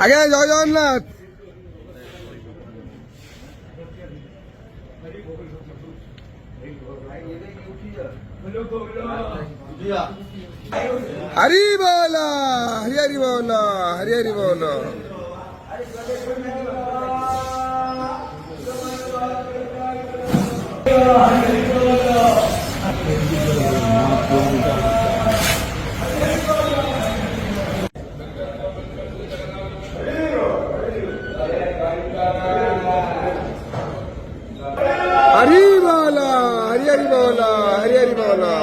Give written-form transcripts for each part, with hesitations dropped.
আগে জয় জগন্নাথ। हरी बोला हरी हरी बोला हरी हरी बोला। हरी बोला हरी हरी बोला हरी हरी बोला।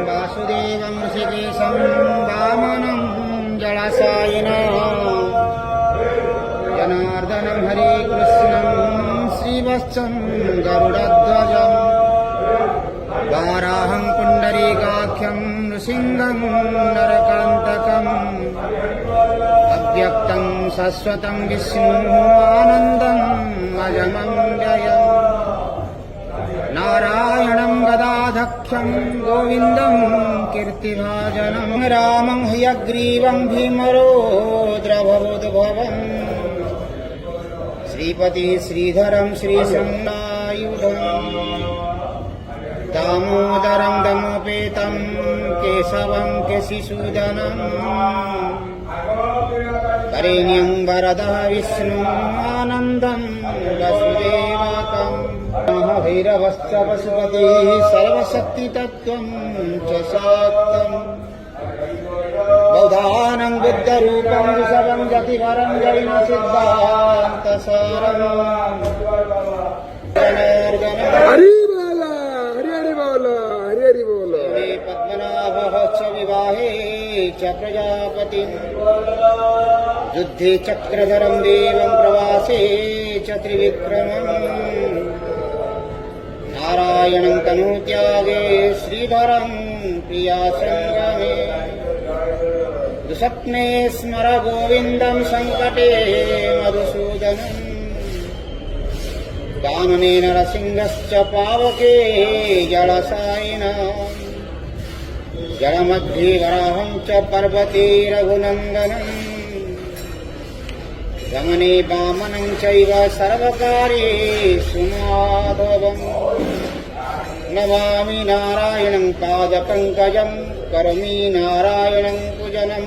वासुदेवं ऋषिकेशं वामनं जलाशयिनं जनार्दनं हरे कृष्णं श्रीवत्सं गरुडध्वजं वाराहं पुण्डरीकाख्यं नृसिंहं नरकान्तकम् अव्यक्तं शाश्वतं विष्णुः आनन्दम् अजमव्ययम् नारायणं गदाधक्षं गोविन्दं कीर्तिभाजनं रामं हयग्रीवं भीमरोद्रभवोद्भवम् श्रीपति श्रीधरं श्रीशङ्कायुधम् दामोदरं दमोपेतं केशवं केशिसूदनम् वरेण्यं वरदः विष्णु आनन्दं वसुदेवकम् भैरवश्च पशुपतिः सर्वशक्तितत्त्वं च शाक्तम् बौधानं बुद्धरूपं ऋषभं गतिवरं जैनसिद्धान्तसारम् हरी बोला हरी हरी बोला हरी हरी बोला। पद्मनाभः च विवाहे च प्रजापतिं युद्धे चक्रधरं देवं प्रवासे च त्रिविक्रमम् नारायणं तनुत्यागे श्रीधरं प्रियासङ्गमे दुःस्वप्ने स्मर गोविन्दं सङ्कटे मधुसूदनम् कानने नरसिंहश्च पावके जलसायिनम् जलमध्ये वराहं च पर्वते रघुनन्दनम् गमने वामनं चैव सर्वकार्येषु माधवम् नमामि नारायणं पादपङ्कजं करोमि नारायणं पूजनम्।